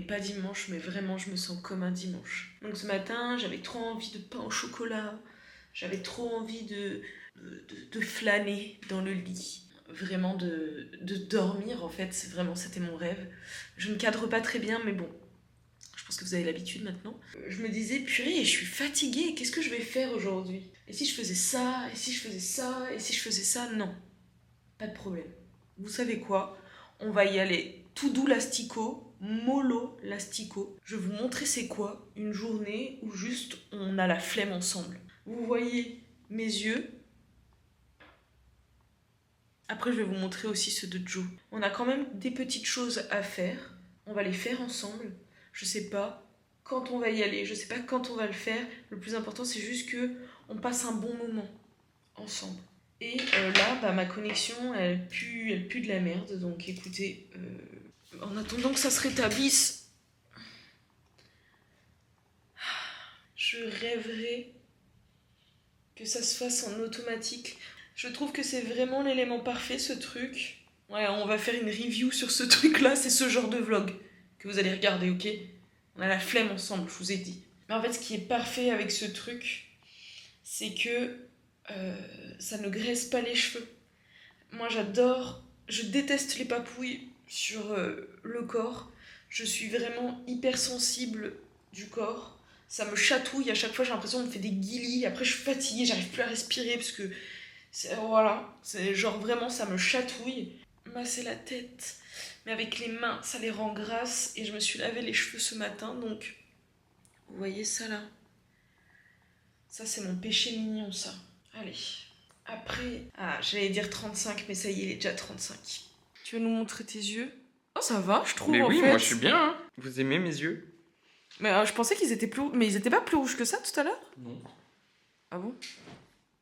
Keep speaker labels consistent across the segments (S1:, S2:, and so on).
S1: n'est pas dimanche, mais vraiment, je me sens comme un dimanche. Donc ce matin, j'avais trop envie de pain au chocolat, j'avais trop envie de flâner dans le lit. Vraiment de dormir, en fait, c'était mon rêve. Je ne cadre pas très bien, mais bon, je pense que vous avez l'habitude maintenant. Je me disais, purée, je suis fatiguée, qu'est-ce que je vais faire aujourd'hui? Et si je faisais ça? Et si je faisais ça? Et si je faisais ça? Non, pas de problème. Vous savez quoi? On va y aller tout doux l'astico, mollo l'astico. Je vais vous montrer c'est quoi une journée où juste on a la flemme ensemble. Vous voyez mes yeux. Après, je vais vous montrer aussi ceux de Joe. On a quand même des petites choses à faire. On va les faire ensemble. Je sais pas quand on va y aller, je sais pas quand on va le faire. Le plus important, c'est juste que on passe un bon moment ensemble. Et là, ma connexion, elle pue de la merde. Donc écoutez, en attendant que ça se rétablisse, je rêverais que ça se fasse en automatique. Je trouve que c'est vraiment l'élément parfait, ce truc. Ouais, on va faire une review sur ce truc-là, c'est ce genre de vlog que vous allez regarder, ok? On a la flemme ensemble, je vous ai dit. Mais en fait, ce qui est parfait avec ce truc, c'est que ça ne graisse pas les cheveux. Moi, je déteste les papouilles sur le corps. Je suis vraiment hypersensible du corps. Ça me chatouille, à chaque fois j'ai l'impression qu'on me fait des guilis. Après, je suis fatiguée, j'arrive plus à respirer parce que... Voilà, c'est genre vraiment ça me chatouille. Masser la tête, mais avec les mains, ça les rend grasses. Et je me suis lavé les cheveux ce matin, donc vous voyez ça là? Ça c'est mon péché mignon, ça. Allez, après, j'allais dire 35, mais ça y est, il est déjà 35. Tu veux nous montrer tes yeux? Oh, ça va, je trouve.
S2: Mais oui,
S1: en fait.
S2: moi je suis bien, hein. Vous aimez mes yeux?
S1: Mais je pensais qu'ils étaient plus rouges. Mais ils étaient pas plus rouges que ça tout à l'heure?
S2: Non.
S1: Ah bon?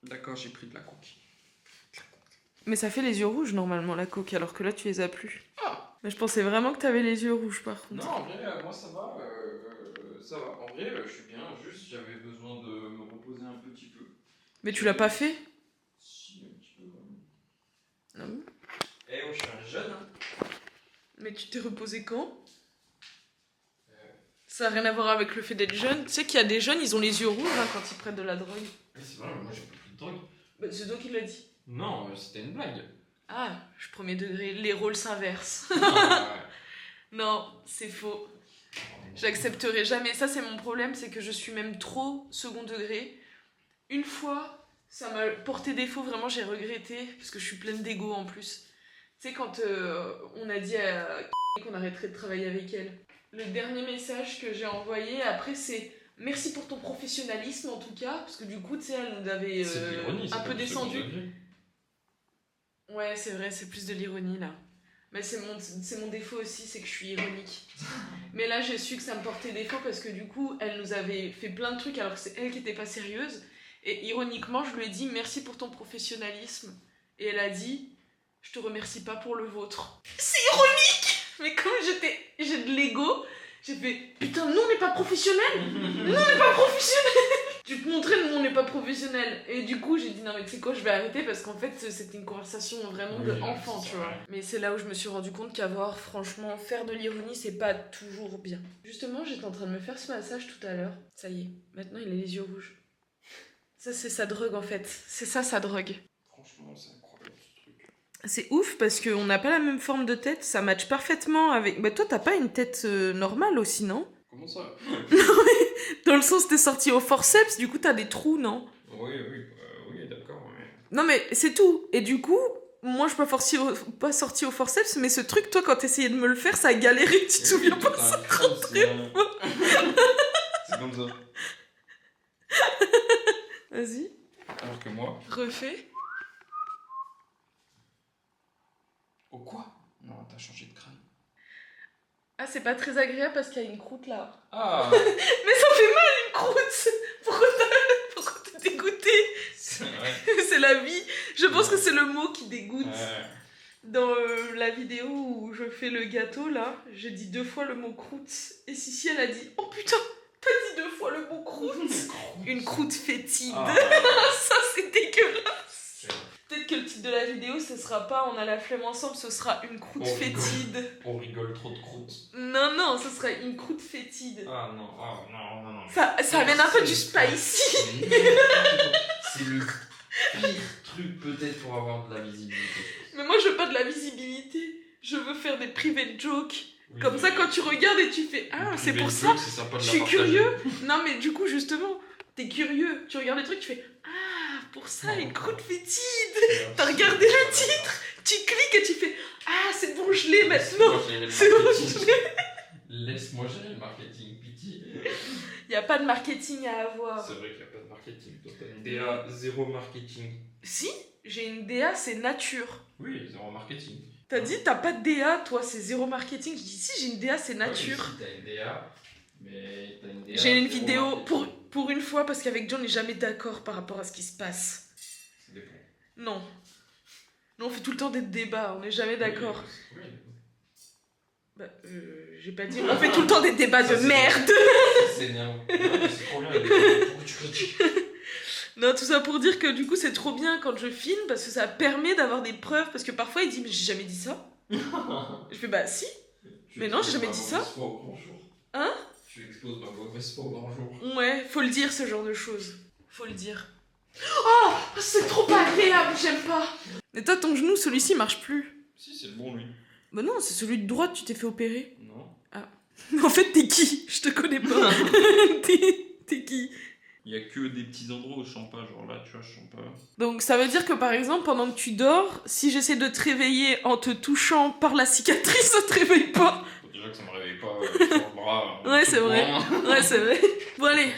S2: D'accord, j'ai pris de la coke.
S1: Mais ça fait les yeux rouges normalement la coke, alors que là tu les as plus.
S2: Ah.
S1: Mais je pensais vraiment que t'avais les yeux rouges par contre.
S2: Non, en vrai, moi ça va. Ça va. En vrai, je suis bien. Juste, j'avais besoin de me reposer un petit peu.
S1: Mais tu l'as pas fait?
S2: Si, un petit peu quand même.
S1: Ah bon?
S2: Eh oh, je suis un jeune, hein.
S1: Mais tu t'es reposé quand? Ça n'a rien à voir avec le fait d'être jeune. Tu sais qu'il y a des jeunes, ils ont les yeux rouges hein, quand ils prennent de la drogue.
S2: Mais c'est vrai, moi j'ai pas pris de drogue.
S1: Bah, c'est toi qui l'as dit.
S2: Non, c'était une blague.
S1: Ah, je premier degré, les rôles s'inversent.
S2: Ah,
S1: Non, c'est faux. J'accepterai jamais. Ça, c'est mon problème, c'est que je suis même trop second degré. Une fois, ça m'a porté défaut, vraiment, j'ai regretté, parce que je suis pleine d'ego en plus. Tu sais, quand on a dit à qu'on arrêterait de travailler avec elle. Le dernier message que j'ai envoyé, après, c'est merci pour ton professionnalisme en tout cas, parce que du coup, tu sais, elle nous avait un peu descendu. Ouais, c'est vrai, c'est plus de l'ironie là. Mais c'est mon défaut aussi, c'est que je suis ironique. Mais là, j'ai su que ça me portait défaut parce que du coup, elle nous avait fait plein de trucs alors que c'est elle qui était pas sérieuse. Et ironiquement, je lui ai dit merci pour ton professionnalisme. Et elle a dit je te remercie pas pour le vôtre. C'est ironique! Mais comme j'ai de l'ego, j'ai fait putain, nous on n'est pas professionnels! Nous on n'est pas professionnels! Tu te montrais, nous on n'est pas professionnels. Et du coup, j'ai dit non, mais tu sais quoi, je vais arrêter parce qu'en fait, c'était une conversation vraiment de enfant, tu vois. Mais c'est là où je me suis rendu compte franchement, faire de l'ironie, c'est pas toujours bien. Justement, j'étais en train de me faire ce massage tout à l'heure. Ça y est, maintenant il a les yeux rouges. Ça, c'est sa drogue en fait. C'est ça, sa drogue.
S2: Franchement, c'est incroyable ce truc.
S1: C'est ouf parce qu'on n'a pas la même forme de tête, ça matche parfaitement avec... Bah toi, t'as pas une tête normale aussi, non?
S2: Comment ça?
S1: Dans le sens, t'es sorti au forceps, du coup t'as des trous, non?
S2: Oui, d'accord, mais...
S1: Non mais c'est tout. Et du coup, moi je suis pas sortie au forceps, mais ce truc, toi quand t'essayais de me le faire, ça a galéré, tu te souviens pas? Ça rentrait pas.
S2: C'est comme ça.
S1: Vas-y.
S2: Alors que moi...
S1: Refais.
S2: Oh quoi? Non, t'as changé de crâne.
S1: Ah, c'est pas très agréable parce qu'il y a une croûte là.
S2: Ah.
S1: Mais ça fait mal une croûte. Pourquoi t'es dégoûté?
S2: C'est vrai.
S1: C'est la vie. Je pense que c'est le mot qui dégoûte.
S2: Ouais.
S1: Dans la vidéo où je fais le gâteau là, j'ai dit 2 fois le mot croûte. Et Sissi elle a dit oh putain, t'as dit 2 fois le mot croûte. Une croûte fétide.
S2: Ah.
S1: Ça c'est dégueulasse. Peut-être que le titre de la vidéo, ce sera pas on a la flemme ensemble, ce sera une croûte
S2: On rigole.
S1: fétide.
S2: On rigole trop de croûte.
S1: Non, non, ce sera une croûte fétide.
S2: Ah non, ah non, non, non.
S1: Ça amène un peu du spicy.
S2: C'est le pire truc peut-être pour avoir de la visibilité.
S1: Mais moi, je veux pas de la visibilité. Je veux faire des private jokes.
S2: Oui,
S1: Comme ça,
S2: mais-
S1: quand tu regardes et tu fais ah, c'est pour ça.
S2: C'est sympa de
S1: Je
S2: la
S1: suis
S2: partager.
S1: curieux. Non, mais du coup, justement, t'es curieux. Tu regardes les trucs, tu fais ah, pour ça, une croûte fétide. T'as regardé le titre, tu cliques et tu fais ah, c'est bon, je l'ai maintenant. C'est bon, je l'ai.
S2: Laisse-moi gérer le marketing, pitié.
S1: Y a pas de marketing à avoir.
S2: C'est vrai qu'il n'y a pas de marketing. Toi, t'as une DA, zéro marketing.
S1: Si, j'ai une DA, c'est nature.
S2: Oui, zéro marketing.
S1: T'as dit t'as pas de DA, toi, c'est zéro marketing. Je dis si, j'ai une DA, c'est nature.
S2: Ouais, mais si, t'as une DA, mais t'as une DA.
S1: J'ai une
S2: zéro
S1: vidéo
S2: marketing.
S1: pour une fois parce qu'avec John, on n'est jamais d'accord par rapport à ce qui se passe.
S2: Ça dépend.
S1: Non. Nous, on fait tout le temps des débats, on n'est jamais d'accord.
S2: Oui,
S1: Bah, j'ai pas dit, on fait tout le temps des débats
S2: Ça,
S1: de
S2: c'est
S1: merde.
S2: c'est énervant. Non, mais c'est trop bien. Pourquoi tu critiques?
S1: Non, tout ça pour dire que du coup, c'est trop bien quand je filme parce que ça permet d'avoir des preuves. Parce que parfois, il dit, mais j'ai jamais dit ça. Je fais, bah si. Mais non, j'ai jamais dit ça.
S2: Tu exposes ma mauvaise foi au grand jour.
S1: Hein?
S2: Tu exposes ma mauvaise foi au grand jour.
S1: Ouais, faut le dire, ce genre de choses. Faut le dire. Oh, c'est trop pas agréable, j'aime pas. Mais toi, ton genou, celui-ci marche plus.
S2: Si, c'est le bon, lui.
S1: Bah non, c'est celui de droite, tu t'es fait opérer.
S2: Non.
S1: En fait, t'es qui? Je te connais pas. T'es qui?
S2: Il y a que des petits endroits où je sens pas. Genre là, tu vois, je sens pas.
S1: Donc ça veut dire que par exemple, pendant que tu dors, si j'essaie de te réveiller en te touchant par la cicatrice, ça te réveille pas.
S2: Faut déjà que ça me réveille pas sur le bras.
S1: Ouais,
S2: tout
S1: c'est vrai.
S2: courant.
S1: Ouais, c'est vrai. Bon, allez,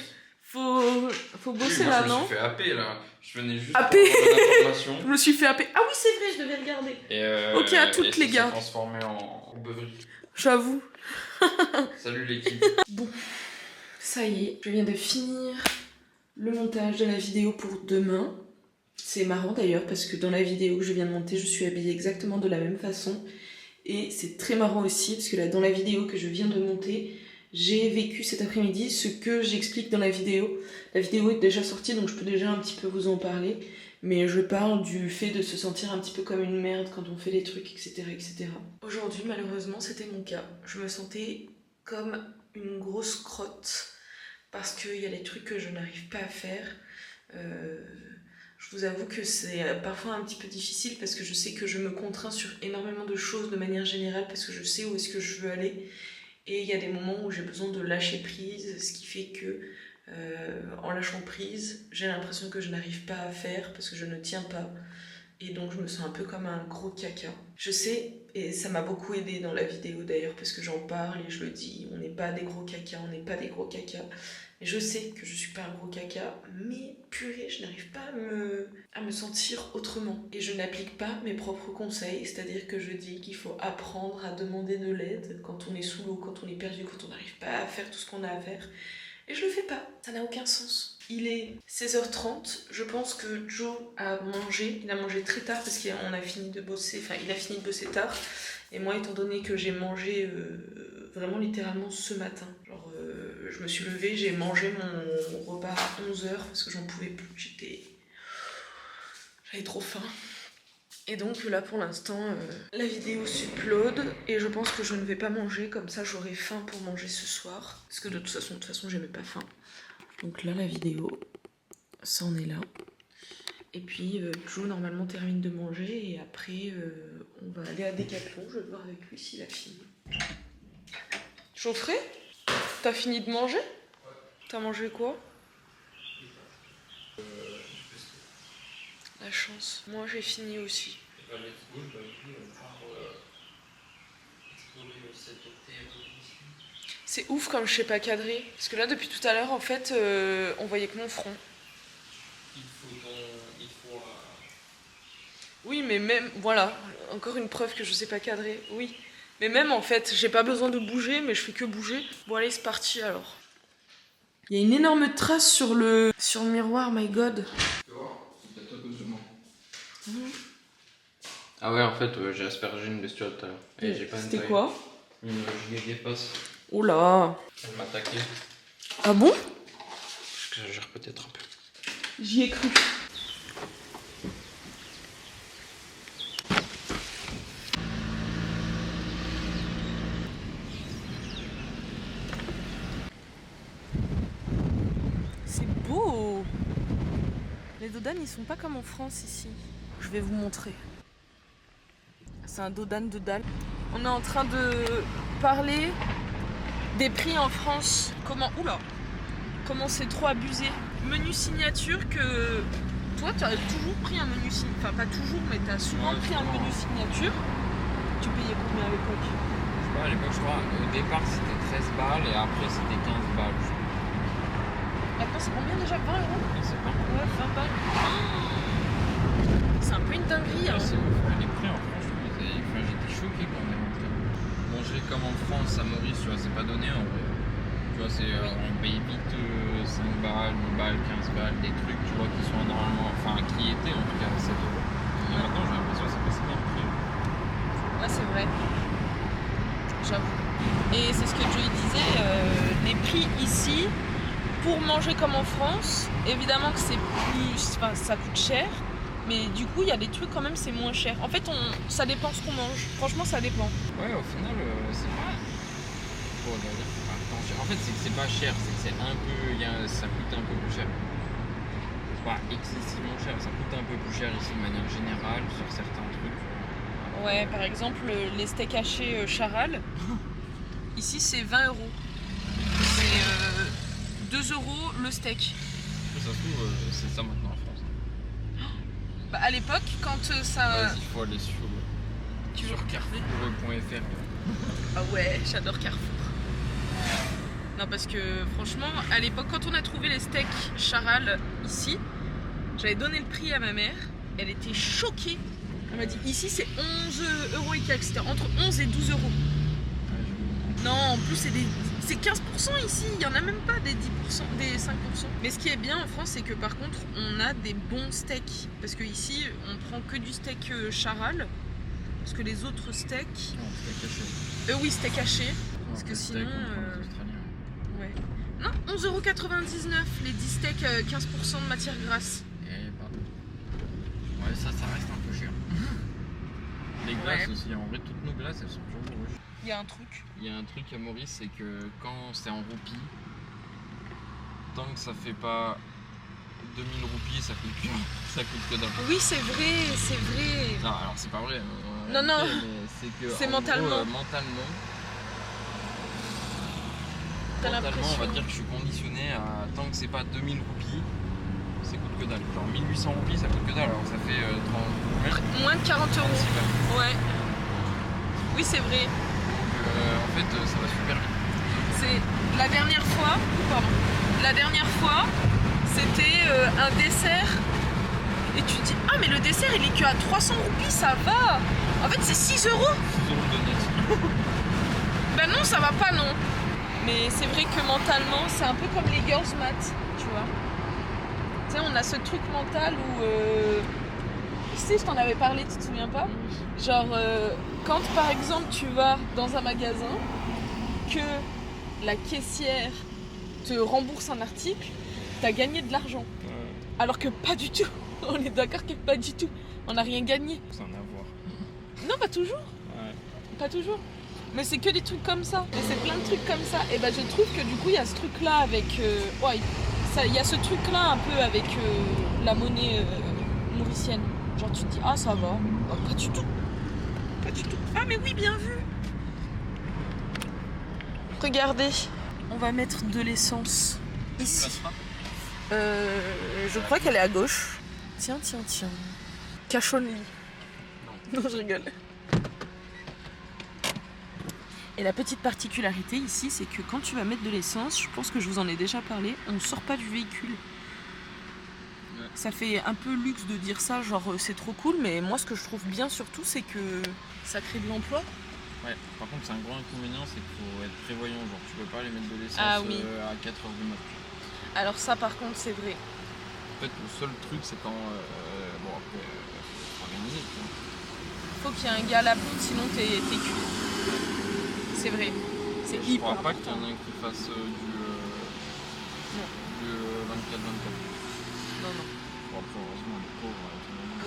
S1: faut bosser
S2: Oui,
S1: là,
S2: moi,
S1: non?
S2: je me suis fait happer là. Je venais juste
S1: Happer.
S2: pour avoir l'information.
S1: Je me suis fait happer. Ah oui, c'est vrai, je devais regarder.
S2: Et
S1: Ok, à toutes,
S2: et ça
S1: les gars.
S2: s'est transformé en beuverie.
S1: J'avoue.
S2: Salut l'équipe.
S1: Bon, ça y est, je viens de finir le montage de la vidéo pour demain. C'est marrant d'ailleurs parce que dans la vidéo que je viens de monter, je suis habillée exactement de la même façon. Et c'est très marrant aussi parce que là, dans la vidéo que je viens de monter, j'ai vécu cet après-midi ce que j'explique dans la vidéo. La vidéo est déjà sortie donc je peux déjà un petit peu vous en parler. Mais je parle du fait de se sentir un petit peu comme une merde quand on fait des trucs, etc. etc. Aujourd'hui, malheureusement, c'était mon cas. Je me sentais comme une grosse crotte parce qu'il y a des trucs que je n'arrive pas à faire. Je vous avoue que c'est parfois un petit peu difficile parce que je sais que je me contrains sur énormément de choses de manière générale parce que je sais où est-ce que je veux aller. Et il y a des moments où j'ai besoin de lâcher prise, ce qui fait que en lâchant prise, j'ai l'impression que je n'arrive pas à faire parce que je ne tiens pas. Et donc je me sens un peu comme un gros caca. Je sais, et ça m'a beaucoup aidé dans la vidéo d'ailleurs parce que j'en parle et je le dis, on n'est pas des gros caca, on n'est pas des gros caca. Et je sais que je suis pas un gros caca, mais purée, je n'arrive pas à me sentir autrement. Et je n'applique pas mes propres conseils, c'est-à-dire que je dis qu'il faut apprendre à demander de l'aide quand on est sous l'eau, quand on est perdu, quand on n'arrive pas à faire tout ce qu'on a à faire. Et je le fais pas, ça n'a aucun sens. Il est 16h30, je pense que Joe a mangé, il a mangé très tard parce qu'on a fini de bosser, enfin il a fini de bosser tard. Et moi, étant donné que j'ai mangé vraiment littéralement ce matin, genre je me suis levée, j'ai mangé mon repas à 11h parce que j'en pouvais plus, j'avais trop faim. Et donc là pour l'instant, la vidéo s'upload et je pense que je ne vais pas manger, comme ça j'aurai faim pour manger ce soir. Parce que de toute façon j'ai même pas faim. Donc là la vidéo, ça en est là. Et puis Joe normalement termine de manger et après on va aller à Decathlon, je vais voir avec lui s'il a fini. Geoffrey, t'as fini de manger? T'as mangé quoi? La chance. Moi j'ai fini aussi. C'est ouf comme je sais pas cadrer. Parce que là depuis tout à l'heure en fait on voyait que mon front. Oui mais même, voilà, encore une preuve que je sais pas cadrer, oui. Mais même en fait, j'ai pas besoin de bouger mais je fais que bouger. Bon allez c'est parti alors. Il y a une énorme trace sur le miroir, my god.
S2: Tu vois, c'est peut-être à cause de moi. Ah ouais, en fait, j'ai aspergé une bestiole tout à l'heure. Et j'ai pas une
S1: C'était
S2: taille.
S1: quoi?
S2: Une giga passe.
S1: Oh là.
S2: Elle m'a attaqué.
S1: Ah bon?
S2: J'exagère peut-être un peu.
S1: J'y ai cru. dodanes, ils sont pas comme en France ici. Je vais vous montrer. C'est un dodane de dalle. On est en train de parler des prix en France. Comment c'est trop abusé. Menu signature que... Toi, tu as toujours pris un menu signature. Enfin, pas toujours, mais tu as souvent pris un menu signature. Tu payais combien à l'époque?
S2: Je sais pas, à l'époque, je crois, au départ, c'était 13 balles et après, c'était 15 balles.
S1: Maintenant, c'est combien déjà? 20 euros?
S2: Je sais pas.
S1: Ouais, 20 balles. C'est un peu une dinguerie.
S2: Ouais,
S1: Hein.
S2: c'est ouf. Les prix en France, j'étais choqué quand on est rentré. Manger comme en France à Maurice, tu vois, c'est pas donné en vrai. Tu vois, on paye vite 5 balles, 10 balles, 15 balles, des trucs, tu vois, qui sont normalement, qui étaient en tout cas à 7 euros. Et maintenant, j'ai l'impression que c'est passé même prix.
S1: Ouais, c'est vrai. J'avoue. Et c'est ce que Joey disait, les prix ici, pour manger comme en France, évidemment que c'est plus... Enfin, ça coûte cher, mais du coup, il y a des trucs quand même, c'est moins cher. En fait, ça dépend ce qu'on mange. Franchement, ça dépend.
S2: Ouais, au final, c'est pas... Bon, on va dire que c'est pas tant cher. En fait, c'est que c'est pas cher, c'est que c'est un peu... ça coûte un peu plus cher. C'est pas excessivement cher, ça coûte un peu plus cher ici de manière générale, sur certains trucs.
S1: Ouais, par exemple, les steaks hachés Charal, ici, c'est 20 euros. C'est 2 euros le steak.
S2: Ça se trouve, c'est ça maintenant en France.
S1: Bah, à l'époque, quand ça...
S2: Vas-y, il faut aller sur carrefour.fr.
S1: Ah ouais, j'adore Carrefour. Non, parce que franchement, à l'époque, quand on a trouvé les steaks Charal ici, j'avais donné le prix à ma mère. Elle était choquée. Elle m'a dit, ici c'est 11 euros et quelques. C'était entre 11 et 12 euros. Non, en plus c'est 15% ici. Il n'y en a même pas des 10%, des 5%. Mais ce qui est bien en France, c'est que par contre, on a des bons steaks. Parce que ici, on prend que du steak Charal. Parce que les autres steaks...
S2: Non, steak haché.
S1: oui, steak haché. Parce
S2: Non,
S1: que sinon...
S2: ouais.
S1: Non, 11,99 €, les 10 steaks, 15% de matière grasse.
S2: Et bah. Ouais, ça reste un peu cher. Les glaces aussi, en vrai, toutes nos glaces, elles sont toujours rouges.
S1: Il y a un truc.
S2: Il y a un truc à Maurice, c'est que quand c'est en roupies, tant que ça fait pas 2000 roupies, ça coûte que dalle.
S1: Oui, c'est vrai.
S2: Non, alors c'est pas vrai.
S1: Non.
S2: Mais c'est que
S1: c'est mentalement.
S2: Mentalement,
S1: l'impression.
S2: on va dire que je suis conditionné à tant que c'est pas 2000 roupies, ça coûte que dalle. Genre 1800 roupies, ça coûte que dalle. Alors ça fait 30...
S1: Moins de 40 €. Ouais. Oui, c'est vrai.
S2: En fait, ça va super vite.
S1: C'est la dernière fois. La dernière fois, c'était un dessert. Et tu te dis, ah mais le dessert il est que à 300 roupies, ça va. En fait c'est 6 €.
S2: 6 € de net.
S1: Ben non, ça va pas, non. Mais c'est vrai que mentalement, c'est un peu comme les girls math, tu vois. Tu sais, on a ce truc mental où... Tu sais, je t'en avais parlé, tu te souviens pas? Genre, quand par exemple tu vas dans un magasin, que la caissière te rembourse un article, t'as gagné de l'argent. Alors que pas du tout. On est d'accord que pas du tout. On n'a rien gagné.
S2: Sans avoir.
S1: Non, pas toujours.
S2: Ouais.
S1: Pas toujours. Mais c'est que des trucs comme ça. Et c'est plein de trucs comme ça. Et ben je trouve que du coup, il y a ce truc-là avec... il y a ce truc-là un peu avec la monnaie mauricienne. Genre tu te dis, ah ça va. Oh, pas du tout. Pas du tout. Ah mais oui, bien vu. Regardez. On va mettre de l'essence ici. Je crois qu'elle est à gauche. Tiens. Cachonne-lui. Non, je rigole. Et la petite particularité ici, c'est que quand tu vas mettre de l'essence, je pense que je vous en ai déjà parlé, on ne sort pas du véhicule. Ouais. Ça fait un peu luxe de dire ça, genre c'est trop cool, mais moi ce que je trouve bien surtout, c'est que ça crée de l'emploi.
S2: Ouais, par contre c'est un grand inconvénient, c'est qu'il faut être prévoyant, genre tu peux pas aller mettre de l'essence
S1: à
S2: 4h du matin.
S1: Alors ça par contre c'est vrai.
S2: En fait le seul truc c'est quand... bon après, faut organiser, tu vois.
S1: Faut qu'il y ait un gars à la pompe, sinon t'es cuit. C'est vrai. C'est hyper important.
S2: Je crois pas qu'il y en ait un qui fasse du 24-24.
S1: Non.
S2: Bon après heureusement les pauvres...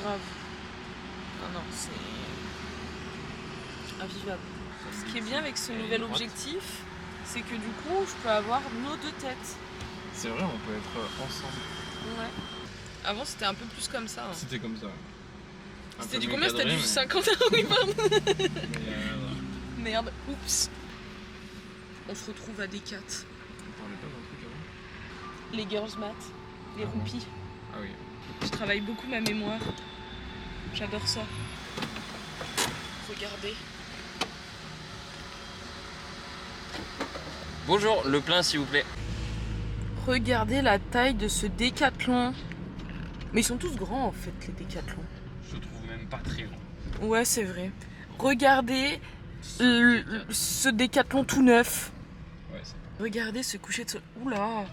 S1: Grave. Non, c'est... invivable. Ce qui est bien avec ce nouvel objectif, c'est que du coup, je peux avoir nos deux têtes.
S2: C'est vrai, on peut être ensemble.
S1: Ouais. Avant, c'était un peu plus comme ça. Hein.
S2: C'était comme ça.
S1: C'était du combien? C'était du 50 €. Oui, pardon. Merde, oups. On se retrouve à Decat.
S2: On parlait pas d'un truc avant?
S1: Les girls math, les roupies.
S2: Ah oui.
S1: Je travaille beaucoup ma mémoire. J'adore ça. Regardez.
S2: Bonjour, le plein s'il vous plaît.
S1: Regardez la taille de ce décathlon. Mais ils sont tous grands en fait, les décathlons.
S2: Je trouve même pas très grand.
S1: Ouais, c'est vrai. Regardez ce décathlon tout neuf.
S2: Ouais, c'est pas.
S1: Regardez ce coucher de soleil. Oula.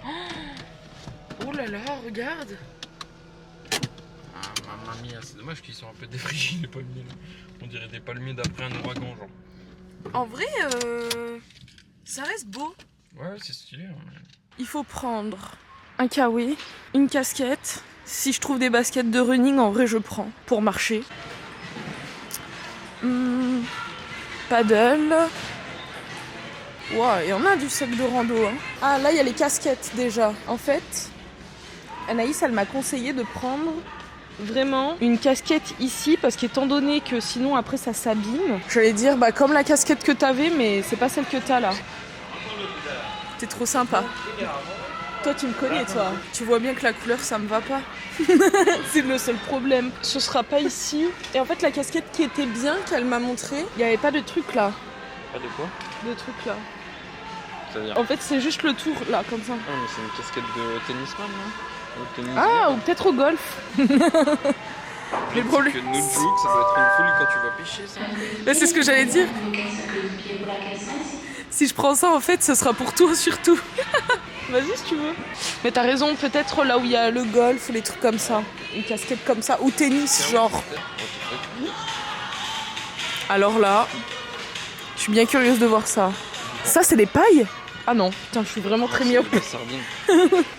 S1: Oh là là, regarde.
S2: Ah, mamma mia, c'est dommage qu'ils sont un peu défraîchis les palmiers là. On dirait des palmiers d'après un ouragan, genre.
S1: En vrai, ça reste beau.
S2: Ouais, c'est stylé. Hein.
S1: Il faut prendre un kawaii, une casquette. Si je trouve des baskets de running, en vrai, je prends pour marcher. Paddle. Ouah, il y en a du sac de rando. Hein. Ah, là, il y a les casquettes déjà. En fait, Anaïs, elle m'a conseillé de prendre vraiment une casquette ici parce qu'étant donné que sinon après ça s'abîme, j'allais dire bah comme la casquette que t'avais, mais c'est pas celle que t'as là. T'es trop sympa. Toi tu me connais toi. Tu vois bien que la couleur ça me va pas. C'est le seul problème. Ce sera pas ici. Et en fait la casquette qui était bien qu'elle m'a montré, il y avait pas de truc là.
S2: Pas de quoi?
S1: De truc là.
S2: C'est-à-dire?
S1: En fait c'est juste le tour là comme ça.
S2: Ah mais c'est une casquette de tennisman non?
S1: Ah ou peut-être au golf.
S2: Le problème. Que no joke, ça doit être une folie quand tu vas pêcher ça.
S1: Là, c'est ce que j'allais dire. Si je prends ça en fait ce sera pour toi surtout. Vas-y si tu veux. Mais t'as raison, peut-être là où il y a le golf ou les trucs comme ça. Une casquette comme ça, ou tennis genre. Alors là, je suis bien curieuse de voir ça. Ça c'est des pailles? Ah non, putain, je suis vraiment très myope.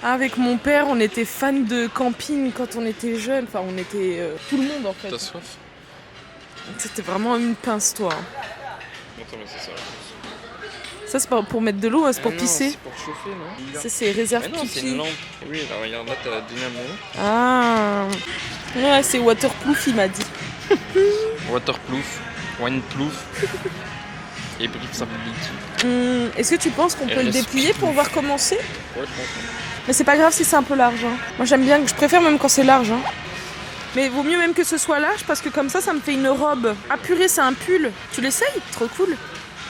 S1: Avec mon père, on était fan de camping quand on était jeune. Enfin, on était tout le monde en fait.
S2: T'as soif?
S1: C'était vraiment une pince, toi.
S2: Attends, mais c'est ça.
S1: Ça, c'est pas pour mettre de l'eau, hein, c'est pour pisser.
S2: C'est pour chauffer, non?
S1: Ça, c'est réserve
S2: non,
S1: pipi.
S2: c'est une lampe. Oui, là, regarde, là, t'as la dynamo.
S1: Ah. Ouais, c'est waterproof, il m'a dit.
S2: Waterproof, wineproof et breathability.
S1: Est-ce que tu penses qu'on peut le déplier pour voir comment c'est?
S2: Ouais, je pense.
S1: Mais c'est pas grave si c'est un peu large. Hein. Moi, j'aime bien, je préfère même quand c'est large. Hein. Mais vaut mieux même que ce soit large parce que comme ça me fait une robe. Ah purée, c'est un pull. Tu l'essayes? Trop cool.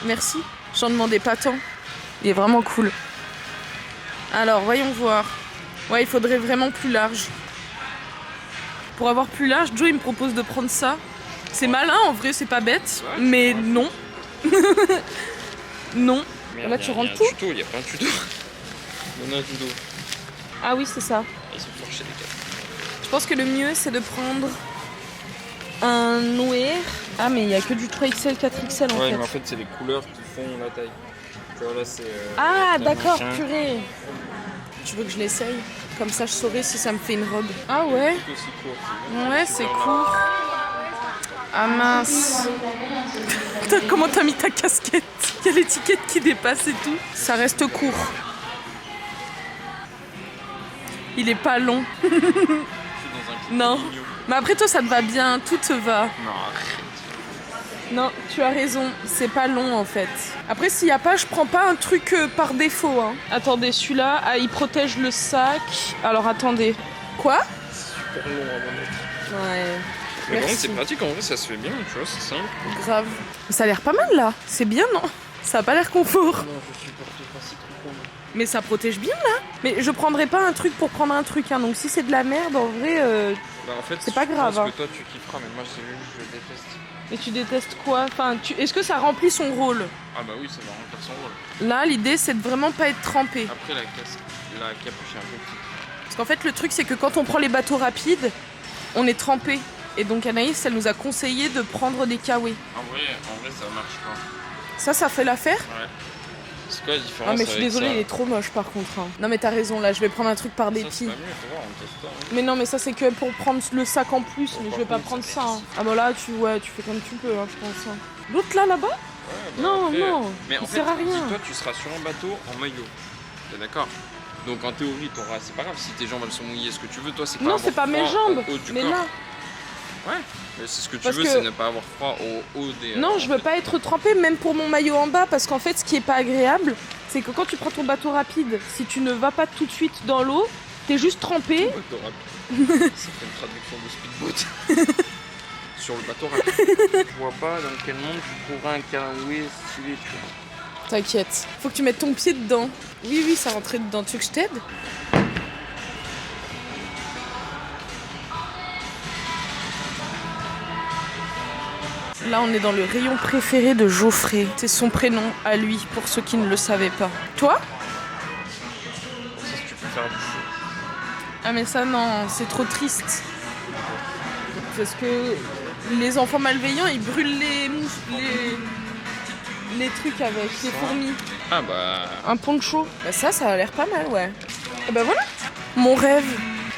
S1: Merci. J'en demandais pas tant. Il est vraiment cool. Alors, voyons voir. Ouais, il faudrait vraiment plus large. Pour avoir plus large, Joe, il me propose de prendre ça. C'est malin, en vrai, c'est pas bête. Ouais, mais non. Non.
S2: Merde,
S1: là, tu rentres tout.
S2: Il y a plein de tutos. On a un tuto.
S1: Ah oui, c'est ça.
S2: Ils sont forts chez les gars.
S1: Je pense que le mieux, c'est de prendre un noir. Ah, mais il n'y a que du 3XL, 4XL en fait.
S2: Ouais, mais en fait, c'est les couleurs qui font la taille. Tu vois, là, c'est.
S1: Ah, d'accord, purée. Tu veux que je l'essaye? Comme ça, je saurai si ça me fait une robe. Ah ouais? Ouais, c'est court. Ah mince. Comment t'as mis ta casquette? Il y a l'étiquette qui dépasse et tout. Ça reste court. Il est pas long. Non. Mais après toi ça te va bien, tout te va.
S2: Non, arrête.
S1: Non, tu as raison, c'est pas long en fait. Après s'il y a pas, je prends pas un truc par défaut. Hein. Attendez, celui-là, ah, il protège le sac. Alors attendez. Quoi?
S2: C'est super long à mettre.
S1: Ouais.
S2: Mais par contre c'est pratique en vrai, ça se fait bien, tu vois, c'est simple.
S1: Grave. Mais ça a l'air pas mal là, c'est bien non? Ça a pas l'air confort.
S2: Non, je supporte pas ces trucs-là.
S1: Mais ça protège bien là. Mais je prendrais pas un truc pour prendre un truc, hein. Donc si c'est de la merde, en vrai,
S2: bah, en fait,
S1: c'est pas grave.
S2: Je pense
S1: hein.
S2: que toi tu kifferas, mais moi je déteste.
S1: Et tu détestes quoi? Enfin, est-ce que ça remplit son rôle?
S2: Ah bah oui, ça va remplir son rôle.
S1: Là, l'idée c'est de vraiment pas être trempé.
S2: Après la capuche est un peu petite.
S1: Parce qu'en fait, le truc c'est que quand on prend les bateaux rapides, on est trempé. Et donc Anaïs, elle nous a conseillé de prendre des kawaii.
S2: En vrai, ça marche pas.
S1: Ça fait l'affaire?
S2: Ouais. C'est quoi la différence?
S1: Ah mais je suis désolée,
S2: ça?
S1: il est trop moche par contre. Hein. Non mais t'as raison, là je vais prendre un truc par dépit.
S2: Ça, c'est pas mieux, faut voir, on teste ça, hein.
S1: Mais non mais ça c'est que pour prendre le sac en plus, mais je vais pas prendre ça. Hein. Ah bah là tu fais comme tu peux, hein, je pense. Hein. L'autre là, là-bas?
S2: Ouais, bah
S1: non,
S2: après,
S1: non,
S2: mais
S1: il
S2: en fait,
S1: sert à rien.
S2: toi tu seras sur un bateau en maillot. T'es d'accord? Donc en théorie, c'est pas grave si tes jambes elles sont mouillées. Ce que tu veux, toi, c'est pas
S1: Non,
S2: avoir
S1: c'est pas
S2: froid
S1: mes jambes,
S2: au haut du
S1: mais
S2: corps.
S1: là.
S2: Ouais, mais c'est ce que tu
S1: Parce
S2: veux,
S1: que-
S2: c'est ne pas avoir froid au haut des...
S1: Non, je veux pas être trempée, même pour mon maillot en bas, parce qu'en fait, ce qui est pas agréable, c'est que quand tu prends ton bateau rapide, si tu ne vas pas tout de suite dans l'eau, t'es juste trempé.
S2: Bateau rapide. Ça fait une traduction de speedboat. Sur le bateau rapide. Je vois pas dans quel monde tu trouveras un canoë stylé, tu vois.
S1: T'inquiète. Faut que tu mettes ton pied dedans. Oui, ça rentrait dedans. Tu veux que je t'aide? Là, on est dans le rayon préféré de Geoffrey. C'est son prénom à lui, pour ceux qui ne le savaient pas. Toi?
S2: C'est ce que tu peux faire d'ici.
S1: Ah mais ça, non, c'est trop triste. Parce que les enfants malveillants, ils brûlent les trucs avec, les fourmis.
S2: Ah bah...
S1: Un poncho. Bah ça a l'air pas mal, ouais. Et bah voilà. Mon rêve.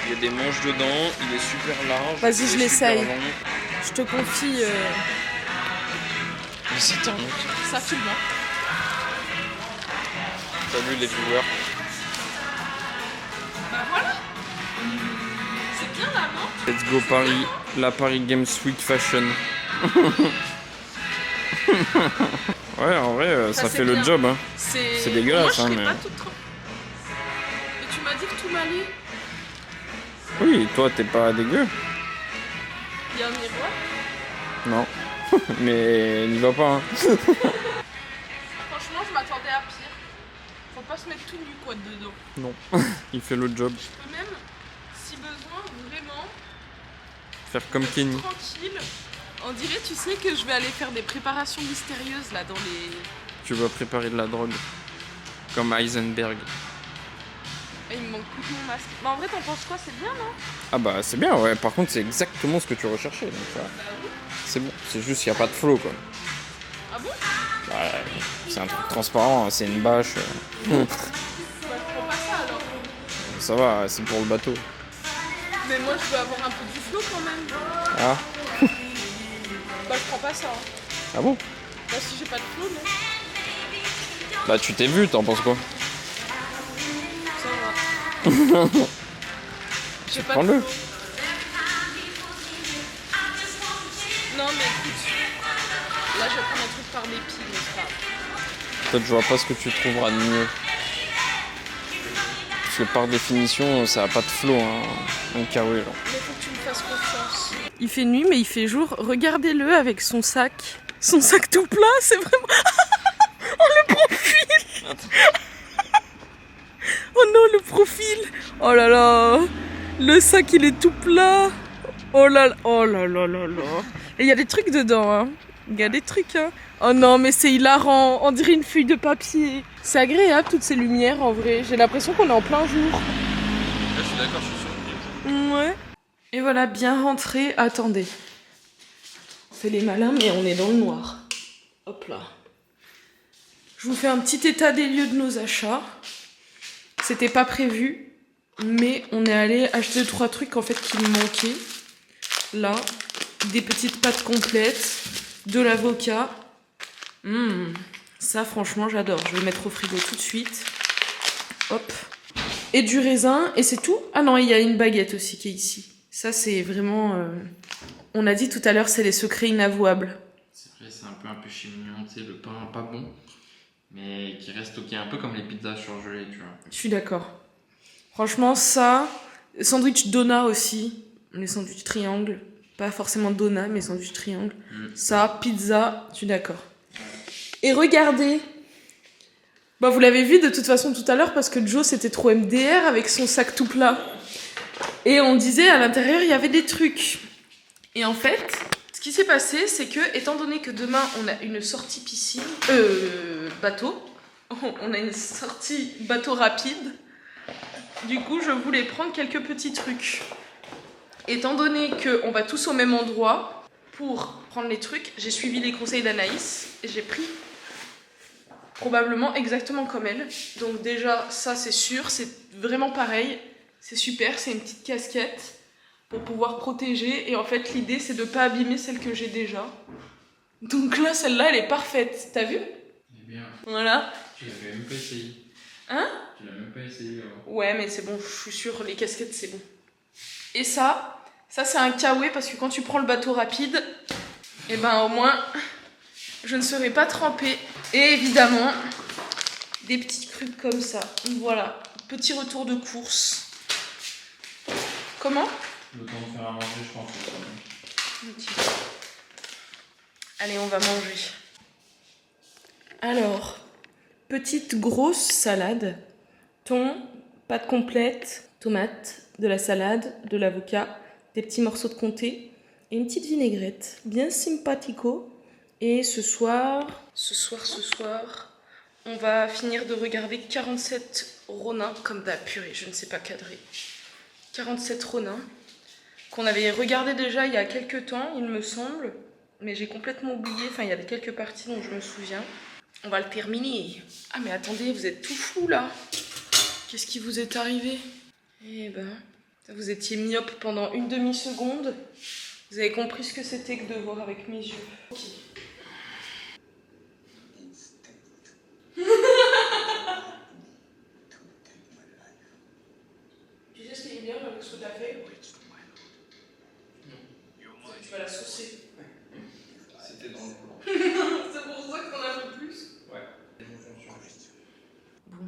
S2: Il y a des manches dedans, il est super large.
S1: Vas-y,
S2: il
S1: je
S2: est
S1: l'essaye.
S2: super long.
S1: Je te confie...
S2: Mais c'est un...
S1: Ça filme, hein.
S2: Salut les viewers.
S1: Bah voilà. C'est bien là, non?
S2: Let's go Paris, la Paris Games Week Fashion. Ouais, en vrai, ça fait
S1: bien.
S2: le job, hein.
S1: C'est
S2: dégueulasse,
S1: moi, je
S2: hein,
S1: serais
S2: mais...
S1: pas toute trop... Et tu m'as dit que tout m'allait.
S2: Oui, toi, t'es pas dégueu.
S1: Il y a un miroir.
S2: Non. Mais n'y va pas, hein.
S1: Franchement, je m'attendais à pire. Faut pas se mettre tout nu, quoi, dedans.
S2: Non. Il fait le job.
S1: Je peux même, si besoin, vraiment...
S2: Faire comme Kenny.
S1: Tranquille. On dirait, tu sais, que je vais aller faire des préparations mystérieuses, là, dans les...
S2: Tu vas préparer de la drogue. Comme Heisenberg.
S1: Et il me manque plus que mon masque. Mais en vrai, t'en penses quoi? C'est bien, non?
S2: Ah bah c'est bien, ouais. Par contre, c'est exactement ce que tu recherchais. Donc, ça... C'est bon. C'est juste qu'il n'y a pas de flow, quoi.
S1: Ah bon?
S2: Bah, c'est un truc transparent, hein, c'est une bâche.
S1: Bah, je prends pas ça, alors.
S2: Ça va, c'est pour le bateau.
S1: Mais moi, je veux avoir un peu du flow, quand même.
S2: Ah.
S1: Bah, je prends pas ça. Hein.
S2: Ah bon?
S1: Bah, si j'ai pas de flow, non.
S2: Bah tu t'es vu, t'en penses quoi?
S1: Ça va. J'ai pas de
S2: Prends-le.
S1: flow. Non, mais écoute. Là, je vais prendre un truc par dépit, mais c'est pas grave.
S2: Peut-être je vois pas ce que tu trouveras de mieux. Parce que par définition, ça a pas de flow, hein. Un kawaii, genre.
S1: Mais faut que tu me fasses confiance. Il fait nuit, mais il fait jour. Regardez-le avec son sac. Son sac tout plat, c'est vraiment... Oh, le profil. Oh non, le profil. Oh là là. Le sac, il est tout plat. Oh là là. Oh là là là là. Et il y a des trucs dedans, hein. Il y a des trucs, hein. Oh non, mais c'est hilarant. On dirait une feuille de papier. C'est agréable, toutes ces lumières, en vrai. J'ai l'impression qu'on est en plein jour.
S2: Là, je suis d'accord, je suis surpris.
S1: Ouais. Et voilà, bien rentré. Attendez. On fait les malins, mais on est dans le noir. Hop là. Je vous fais un petit état des lieux de nos achats. C'était pas prévu, mais on est allé acheter 2-3 trucs en fait qui me manquaient. Là, des petites pâtes complètes, de l'avocat. Ça, franchement, j'adore. Je vais le mettre au frigo tout de suite. Hop. Et du raisin, et c'est tout. Ah non, il y a une baguette aussi qui est ici. Ça, c'est vraiment... On a dit tout à l'heure, c'est les secrets inavouables.
S2: C'est vrai, c'est un peu péché mignon, tu sais, le pain pas bon, mais qui reste ok, un peu comme les pizzas surgelées, tu vois.
S1: Je suis d'accord. Franchement, ça... Sandwich Dona aussi. Les sandwichs triangles. Pas forcément Dona, mais sandwich triangle. Ça, pizza, je suis d'accord. Et regardez. Bah, vous l'avez vu de toute façon tout à l'heure parce que Joe c'était trop MDR avec son sac tout plat. Et on disait à l'intérieur il y avait des trucs. Et en fait, ce qui s'est passé, c'est que étant donné que demain on a une sortie piscine, bateau, on a une sortie bateau rapide. Du coup, je voulais prendre quelques petits trucs. Étant donné qu'on va tous au même endroit pour prendre les trucs, j'ai suivi les conseils d'Anaïs et j'ai pris probablement exactement comme elle. Donc déjà, ça c'est sûr, c'est vraiment pareil. C'est super, c'est une petite casquette pour pouvoir protéger. Et en fait, l'idée, c'est de ne pas abîmer celle que j'ai déjà. Donc là, celle-là, elle est parfaite. T'as vu?
S2: Eh bien,
S1: Voilà.
S2: tu l'avais même pas essayé.
S1: Hein?
S2: Tu l'as même pas essayé alors.
S1: Ouais, mais c'est bon, je suis sûre, les casquettes, c'est bon. Et ça c'est un kawaii parce que quand tu prends le bateau rapide, et ben au moins, je ne serai pas trempée. Et évidemment, des petites crupes comme ça. Voilà, petit retour de course. Comment?
S2: Le temps de faire à manger, je pense.
S1: Okay. Allez, on va manger. Alors, petite grosse salade. Thon, pâte complète, tomates, de la salade, de l'avocat, des petits morceaux de comté et une petite vinaigrette. Bien sympathico. Et ce soir, on va finir de regarder 47 Ronin, comme purée, je ne sais pas cadrer. 47 Ronin, qu'on avait regardé déjà il y a quelques temps, il me semble. Mais j'ai complètement oublié, enfin il y a quelques parties dont je me souviens. On va le terminer. Ah mais attendez, vous êtes tout fou là. Qu'est-ce qui vous est arrivé? Eh ben, vous étiez myope pendant une demi-seconde. Vous avez compris ce que c'était que de voir avec mes yeux. Ok. Tu sais ce qui est bien avec ce que tu as fait? Tu vas la saucer.
S2: C'était dans le plan.
S1: C'est pour ça qu'on a fait plus.
S2: Ouais.
S1: Bon,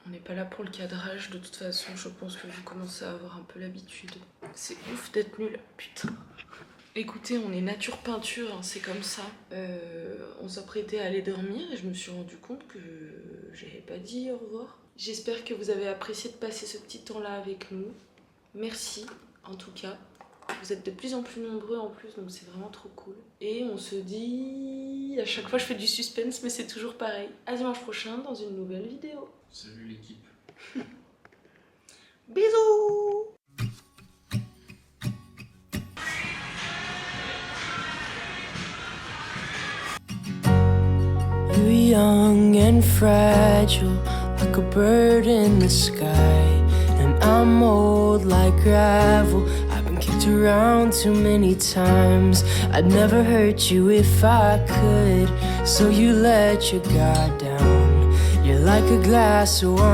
S1: on n'est pas là pour le cadrage. De toute façon, je pense que vous commencez à avoir un peu l'habitude. C'est ouf d'être nul, putain. Écoutez, on est nature peinture, hein, c'est comme ça. On s'apprêtait à aller dormir et je me suis rendu compte que j'avais pas dit au revoir. J'espère que vous avez apprécié de passer ce petit temps-là avec nous. Merci, en tout cas. Vous êtes de plus en plus nombreux en plus, donc c'est vraiment trop cool. Et on se dit... À chaque fois, je fais du suspense, mais c'est toujours pareil. À dimanche prochain dans une nouvelle vidéo.
S2: Salut l'équipe.
S1: Bisous!
S3: You're young and fragile, like a bird in the sky. And I'm old like gravel, I've been kicked around too many times. I'd never hurt you if I could, so you let your guard down. You're like a glass of wine.